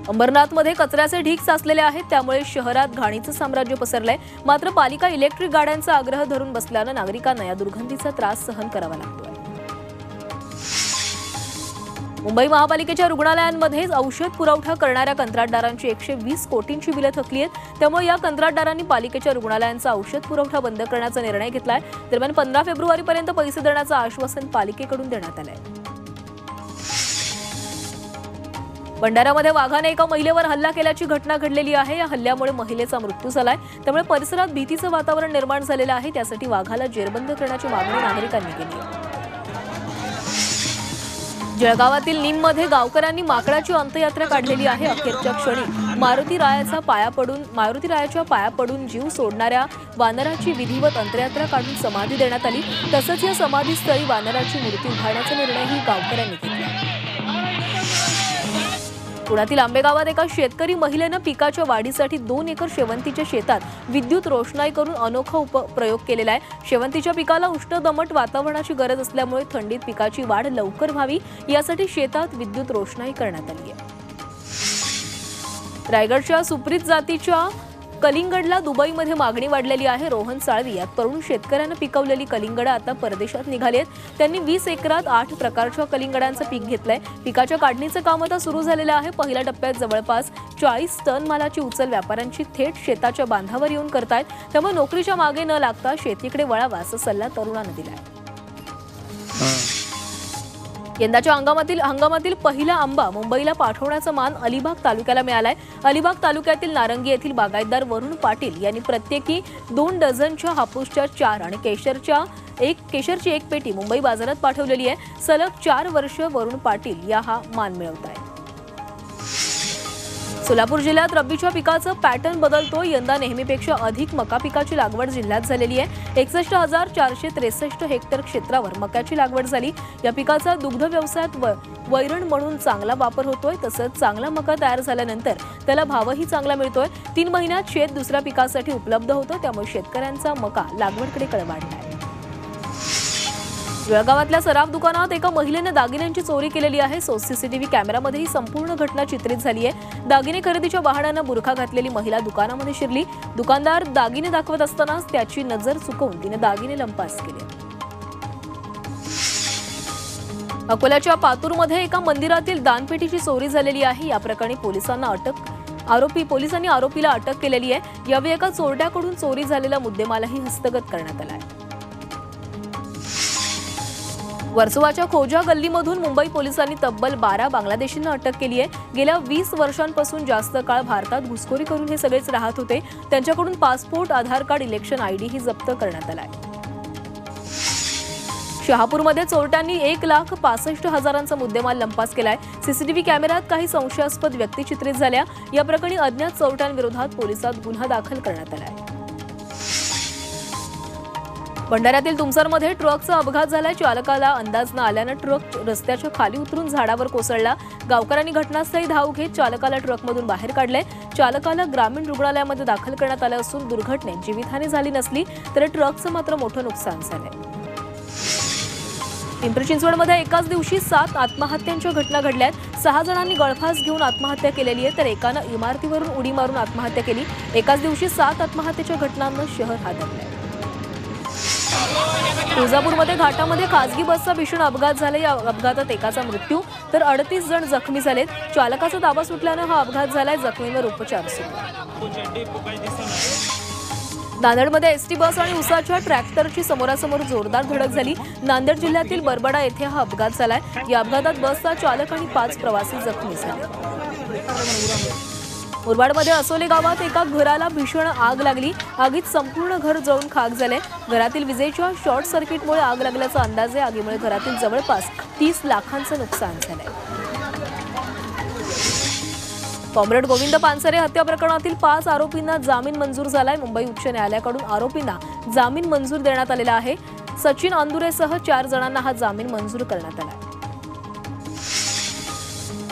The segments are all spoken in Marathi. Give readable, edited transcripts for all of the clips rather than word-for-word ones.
अंबरनाथमध्ये कचऱ्याचे ढीग साचलेले आहेत, त्यामुळे शहरात घाणीचं साम्राज्य पसरलंय। मात्र पालिका इलेक्ट्रिक गाड्यांचा आग्रह धरून बसल्यानं नागरिकांना या दुर्गंधीचा त्रास सहन करावा लागतोय। मुंबई महापालिकेच्या रुग्णालयांमध्ये औषध पुरवठा करणाऱ्या कंत्राटदारांची 120 कोटींची बिलं थकली आहेत। त्यामुळे या कंत्राटदारांनी पालिकेच्या रुग्णालयांचा औषध पुरवठा बंद करण्याचा निर्णय घेतलाय। दरम्यान 15 फेब्रुवारीपर्यंत पैसे देण्याचं आश्वासन पालिकेकडून देण्यात आलंय। भंडाऱ्यामध्ये वाघाने एका महिलेवर हल्ला केल्याची घटना घडलेली आहे। या हल्ल्यामुळे महिलेचा मृत्यू झालाय, त्यामुळे परिसरात भीतीचं वातावरण निर्माण झालेलं आहे। त्यासाठी वाघाला जेरबंद करण्याची मागणी नागरिकांनी केली आहे। जळगावातील नीममध्ये गावकऱ्यांनी माकडाची अंत्ययात्रा काढलेली आहे। अखेरच्या क्षणी मारुती रायाच्या पाया पडून जीव सोडणाऱ्या वानराची विधिवत अंत्ययात्रा काढून समाधी देण्यात आली। तसंच या समाधीस्थळी वानराची मूर्ती उभारण्याचा निर्णयही गावकऱ्यांनी घेतला। पुण्यातील आंबेगावात एका शेतकरी महिलेनं पिकाच्या वाढीसाठी 2 एकर शेवंतीच्या शेतात विद्युत रोषणाई करून अनोखा प्रयोग केलेला आहे। शेवंतीच्या पिकाला उष्ण दमट वातावरणाची गरज असल्यामुळे थंडीत पिकाची वाढ लवकर व्हावी यासाठी शेतात विद्युत रोषणाई करण्यात आली आहे। रायगडच्या सुप्रीत जातीच्या कलिंगडला दुबईमध्ये मागणी वाढलेली आहे। रोहन साळवी या तरुण शेतकऱ्यानं पिकवलेली कलिंगडं आता परदेशात निघाली आहेत। त्यांनी 20 एकरात 8 प्रकारच्या कलिंगडांचं पीक घेतलंय। पिकाच्या काढणीचं काम आता सुरू झालेलं आहे। पहिल्या टप्प्यात जवळपास 40 टन मालाची उचल व्यापाऱ्यांची थेट शेताच्या बांधावर येऊन करतायत। त्यामुळे नोकरीच्या मागे न लागता शेतीकडे वळावा असा सल्ला तरुणांना दिलाय। यंदाच्या हंगामातील पहिला आंबा मुंबईला पाठवण्याचा मान अलिबाग तालुक्याला मिळालाय। अलिबाग तालुक्यातील नारंगी येथील बागायतदार वरुण पाटील यांनी प्रत्येकी 2 डझनच्या हापूसच्या 4 आणि केशरची 1 पेटी मुंबई बाजारात पाठवलेली आहे। सलग 4 वर्ष वरुण पाटील हा मान मिळवत आहेत। सोलापूर जिल्ह्यात रब्बीच्या पिकाचं पॅटर्न बदलतोय। यंदा नेहमीपेक्षा अधिक मका पिकाची लागवड जिल्ह्यात झालेली आहे। 61,463 हेक्टर क्षेत्रावर मक्याची लागवड झाली। या पिकाचा दुग्ध व्यवसायात वैरण म्हणून चांगला वापर होतोय। तसंच चांगला मका तयार झाल्यानंतर त्याला भावही चांगला मिळतोय। 3 महिन्यात शेत दुसऱ्या पिकासाठी उपलब्ध होतं, त्यामुळे शेतकऱ्यांचा मका लागवडकडे कल वाढला आहे। जळगावातल्या सराफ दुकानात एका महिलेने दागिन्यांची चोरी केलेली आहे। सीसीटीव्ही कॅमेरामध्ये ही संपूर्ण घटना चित्रित झाली आहे। दागिने खरेदीच्या बहाण्यानं बुरखा घातलेली महिला दुकानामध्ये शिरली। दुकानदार दागिने दाखवत असतानाच त्याची नजर चुकवून तिने दागिने लंपास केले। अकोल्याच्या पातूरमध्ये एका मंदिरातील दानपेटीची चोरी झालेली आहे। या प्रकरणी पोलिसांनी आरोपीला अटक केलेली आहे। यावेळी एका चोरट्याकडून चोरी झालेला मुद्देमालही हस्तगत करण्यात आला आहे। वर्सोवाच्या खोजा गल्लीमधून मुंबई पोलिसांनी तब्बल 12 बांगलादेशींना अटक केली आहे। गेल्या 20 वर्षांपासून जास्त काळ भारतात घुसखोरी करून हे सगळेच राहत होते। त्यांच्याकडून पासपोर्ट, आधार कार्ड, इलेक्शन आयडी ही जप्त करण्यात आलाय। शहापूरमध्ये चोरट्यांनी 1,65,000चा मुद्देमाल लंपास केलाय। सीसीटीव्ही कॅमेऱ्यात काही संशयास्पद व्यक्ती चित्रित झाल्या। या प्रकरणी अज्ञात चोरट्यांविरोधात पोलिसात गुन्हा दाखल करण्यात आलाय। भंडाऱ्यातील तुमसरमध्ये ट्रकचा अपघात झालाय। चालकाला अंदाज न आल्यानं ट्रक रस्त्याच्या खाली उतरून झाडावर कोसळला। गावकऱ्यांनी घटनास्थळी धाव घेत चालकाला ट्रकमधून बाहेर काढले। चालकाला ग्रामीण रुग्णालयामध्ये दाखल करण्यात आलं असून दुर्घटनेत जीवितहानी झाली नसली तर ट्रकचं मात्र मोठं नुकसान झालंय। पिंपरी चिंचवडमध्ये एकाच दिवशी 7 आत्महत्यांच्या घटना घडल्या आहेत। 6 जणांनी गळफास घेऊन आत्महत्या केलेली आहे, तर एकानं इमारतीवरून उडी मारून आत्महत्या केली। एकाच दिवशी 7 आत्महत्येच्या घटनांनं शहर हादरलंय। तुळजापूरमध्ये घाटामध्ये खासगी बसचा भीषण अपघात झाला। या अपघातात एकाचा मृत्यू तर 38 जण जखमी झालेत। चालकाचा ताबा सुटल्यानं हा अपघात झालाय। जखमींवर उपचार सुरू आहेत। नांदेडमध्ये एसटी बस आणि उसाच्या ट्रॅक्टरची समोरासमोर जोरदार धडक झाली। नांदेड जिल्ह्यातील बरबडा येथे हा अपघात झालाय। या अपघातात बसचा चालक आणि 5 प्रवासी जखमी झाले। मुरबाडमध्ये असोले गावात एका घराला भीषण आग लागली। आगीत संपूर्ण घर जळून खाक झाले। घरातील विजेच्या शॉर्ट सर्किटमुळे आग लागल्याचा अंदाज आहे। आगीमुळे घरातील जवळपास 30 लाखांचं नुकसान झालंय। कॉम्रेड गोविंद पानसरे हत्या प्रकरणातील 5 आरोपींना जामीन मंजूर झालाय। मुंबई उच्च न्यायालयाकडून आरोपींना जामीन मंजूर देण्यात आलेला आहे। सचिन अंदुरेसह 4 जणांना हा जामीन मंजूर करण्यात आला।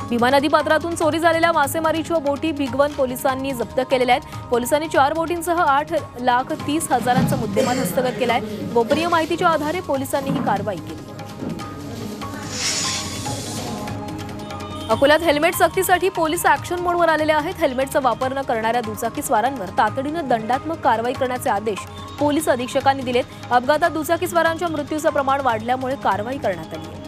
भीमा नदी पात्रातून चोरी झालेल्या मासेमारीच्या बोटी भिगवण पोलिसांनी जप्त केलेल्या आहेत। पोलिसांनी 4 बोटींसह 8,30,000चा मुद्देमाल हस्तगत केलाय। गोपनीय माहितीच्या आधारे पोलिसांनी ही कारवाई केली। अकोल्यात हेल्मेट सक्तीसाठी पोलीस ऍक्शन मोडवर आलेले आहेत। हेल्मेटचा वापर न करणाऱ्या दुचाकीस्वारांवर तातडीने दंडात्मक कारवाई करण्याचे आदेश पोलीस अधीक्षकांनी दिलेत। अपघातात दुचाकीस्वारांच्या मृत्यूचे प्रमाण वाढल्यामुळे कारवाई करण्यात आली आहे।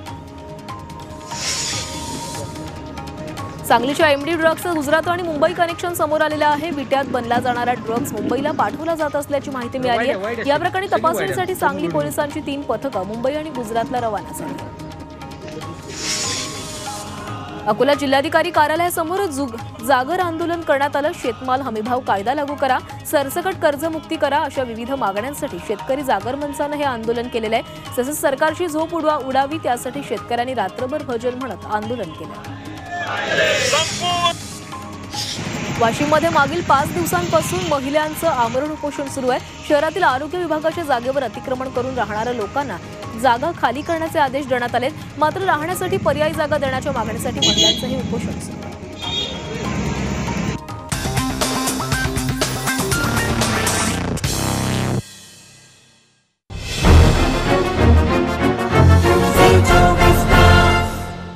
सांगलीच्या एमडी ड्रग्सचं गुजरात आणि मुंबई कनेक्शन समोर आलेलं आहे। विट्यात बनला जाणारा ड्रग्स मुंबईला पाठवला जात असल्याची माहिती मिळाली आहे। या प्रकरणी तपासणीसाठी सांगली पोलिसांची 3 पथकं मुंबई आणि गुजरातला रवाना झाली। अकोला जिल्हाधिकारी कार्यालयासमोर जागर आंदोलन करण्यात आलं। शेतमाल हमीभाव कायदा लागू करा, सरसकट कर्जमुक्ती करा अशा विविध मागण्यांसाठी शेतकरी जागर मंचानं हे आंदोलन केलेलं आहे। तसंच सरकारची झोप उडावी त्यासाठी शेतकऱ्यांनी रात्रभर भजन म्हणत आंदोलन केलं। वाशिममध्ये मागील 5 दिवसांपासून महिलांचं आमरण उपोषण सुरू आहे। शहरातील आरोग्य विभागाच्या जागेवर अतिक्रमण करून राहणाऱ्या लोकांना जागा खाली करण्याचे आदेश देण्यात आले। मात्र राहण्यासाठी पर्यायी जागा देण्याच्या मागणीसाठी महिलांचं हे उपोषण सुरू आहे।